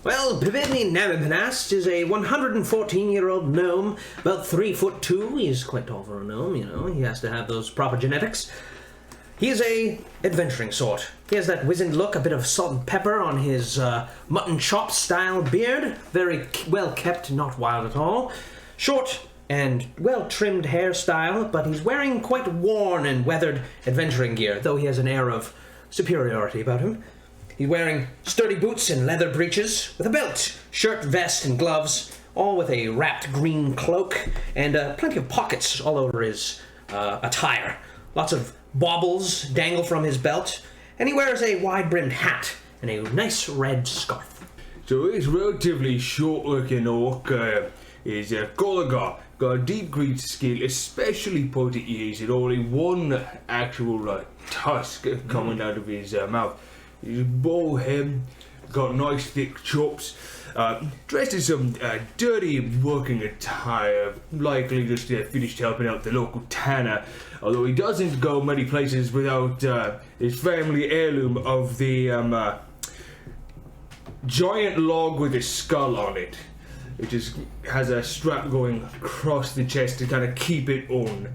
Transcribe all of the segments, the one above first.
Well, Bibidni Namipanast is a 114-year-old gnome, about 3'2". He's quite tall for a gnome, you know. He has to have those proper genetics. He is a adventuring sort. He has that wizened look, a bit of salt and pepper on his mutton chop style beard. Very well kept, not wild at all. Short and well-trimmed hairstyle, but he's wearing quite worn and weathered adventuring gear, though he has an air of superiority about him. He's wearing sturdy boots and leather breeches, with a belt, shirt, vest, and gloves, all with a wrapped green cloak, and plenty of pockets all over his attire. Lots of baubles dangle from his belt, and he wears a wide-brimmed hat and a nice red scarf. So this relatively short-looking orc is Golagar. Got a deep green skin, especially pointed ears, and only one actual tusk coming out of his mouth. He's bald head, got nice thick chops, dressed in some dirty working attire, likely just finished helping out the local tanner, although he doesn't go many places without his family heirloom of the giant log with a skull on it. It just has a strap going across the chest to kind of keep it on.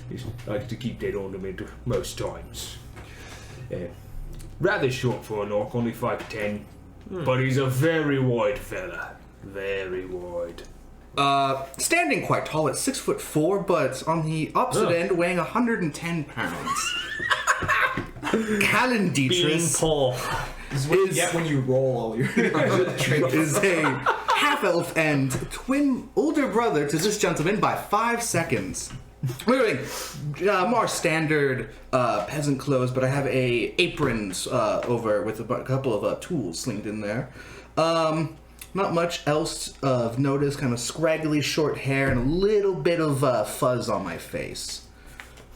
He likes to keep that ornament most times. Rather short for an orc, only 5'10", but he's a very wide fella. Very wide. Standing quite tall at 6'4", but on the opposite end, weighing 110 pounds. Callan Dietrich Paul. This is what you get when you roll all your is a half-elf and twin older brother to this gentleman by 5 seconds. Wearing more standard peasant clothes, but I have aprons over with a couple of tools slinged in there. Not much else of notice, kind of scraggly short hair and a little bit of fuzz on my face.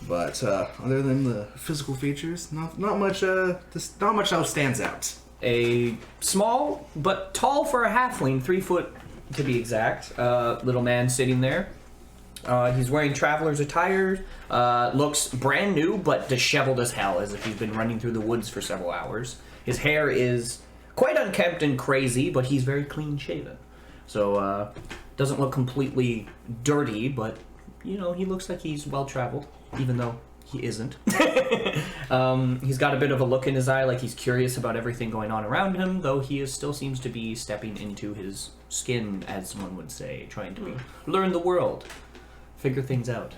But other than the physical features, not much else stands out. A small but tall for a halfling, 3 foot to be exact, little man sitting there. He's wearing traveler's attire, looks brand new but disheveled as hell, as if he's been running through the woods for several hours. His hair is quite unkempt and crazy, but he's very clean shaven. So, doesn't look completely dirty, but, you know, he looks like he's well traveled, even though he isn't. He's got a bit of a look in his eye, like he's curious about everything going on around him, though he still seems to be stepping into his skin, as one would say, trying to learn the world. Figure things out.